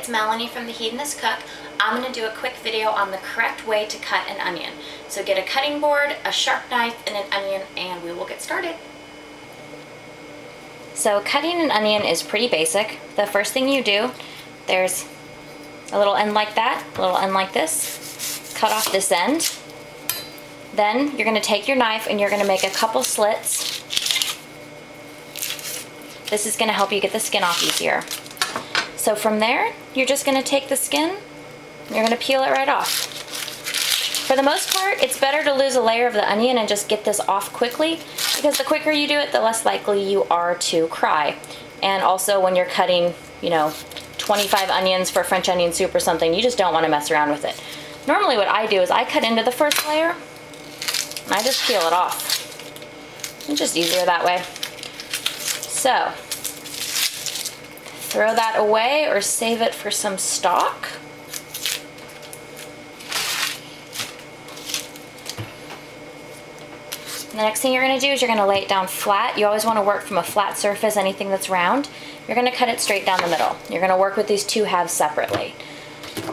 it's Melanie from The Hedonist Cook. I'm going to do a quick video on the correct way to cut an onion. So get a cutting board, a sharp knife, and an onion, and we will get started. So cutting an onion is pretty basic. The first thing you do, there's a little end like that, a little end like this. Cut off this end. Then you're going to take your knife and you're going to make a couple slits. This is going to help you get the skin off easier. So from there, you're just going to take the skin, you're going to peel it right off. For the most part, it's better to lose a layer of the onion and just get this off quickly, because the quicker you do it, the less likely you are to cry. And also when you're cutting, 25 onions for French onion soup or something, you just don't want to mess around with it. Normally what I do is I cut into the first layer and I just peel it off. It's just easier that way. So, throw that away or save it for some stock. The next thing you're going to do is you're going to lay it down flat. You always want to work from a flat surface, anything that's round. You're going to cut it straight down the middle. You're going to work with these two halves separately.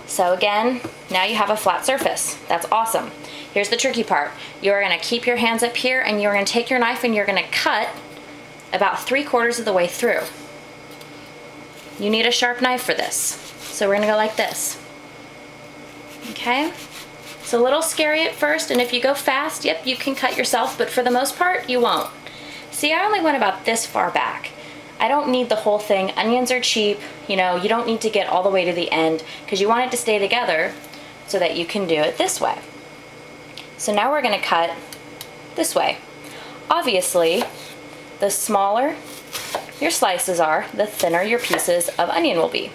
So again, now you have a flat surface. That's awesome. Here's the tricky part. You're going to keep your hands up here and you're going to take your knife and you're going to cut about 3/4 of the way through. You need a sharp knife for this. So we're going to go like this. Okay? It's a little scary at first, and if you go fast, yep, you can cut yourself, but for the most part, you won't. See, I only went about this far back. I don't need the whole thing. Onions are cheap, you don't need to get all the way to the end because you want it to stay together so that you can do it this way. So now we're going to cut this way. Obviously, the smaller your slices are, the thinner your pieces of onion will be.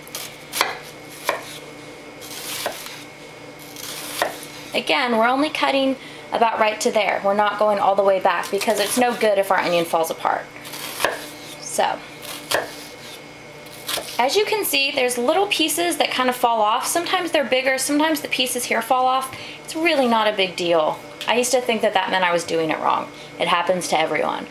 Again, we're only cutting about right to there. We're not going all the way back because it's no good if our onion falls apart. So, as you can see, there's little pieces that kind of fall off. Sometimes they're bigger, sometimes the pieces here fall off. It's really not a big deal. I used to think that that meant I was doing it wrong. It happens to everyone.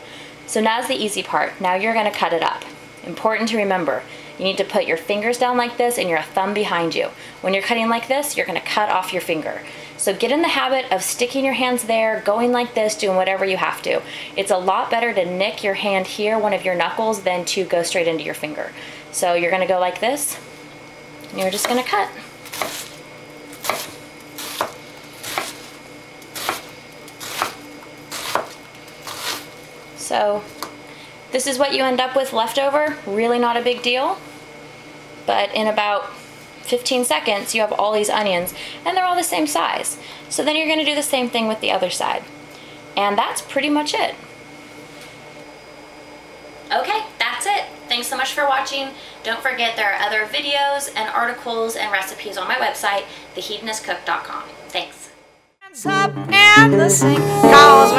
So now's the easy part. Now you're going to cut it up. Important to remember. You need to put your fingers down like this and your thumb behind you. When you're cutting like this, you're going to cut off your finger. So get in the habit of sticking your hands there, going like this, doing whatever you have to. It's a lot better to nick your hand here, one of your knuckles, than to go straight into your finger. So you're going to go like this, and you're just going to cut. So this is what you end up with left over. Really not a big deal, but in about 15 seconds you have all these onions and they're all the same size. So then you're going to do the same thing with the other side. And that's pretty much it. Okay, that's it. Thanks so much for watching. Don't forget there are other videos and articles and recipes on my website, thehedonistcook.com. Thanks. Hands up and the sink, 'cause we're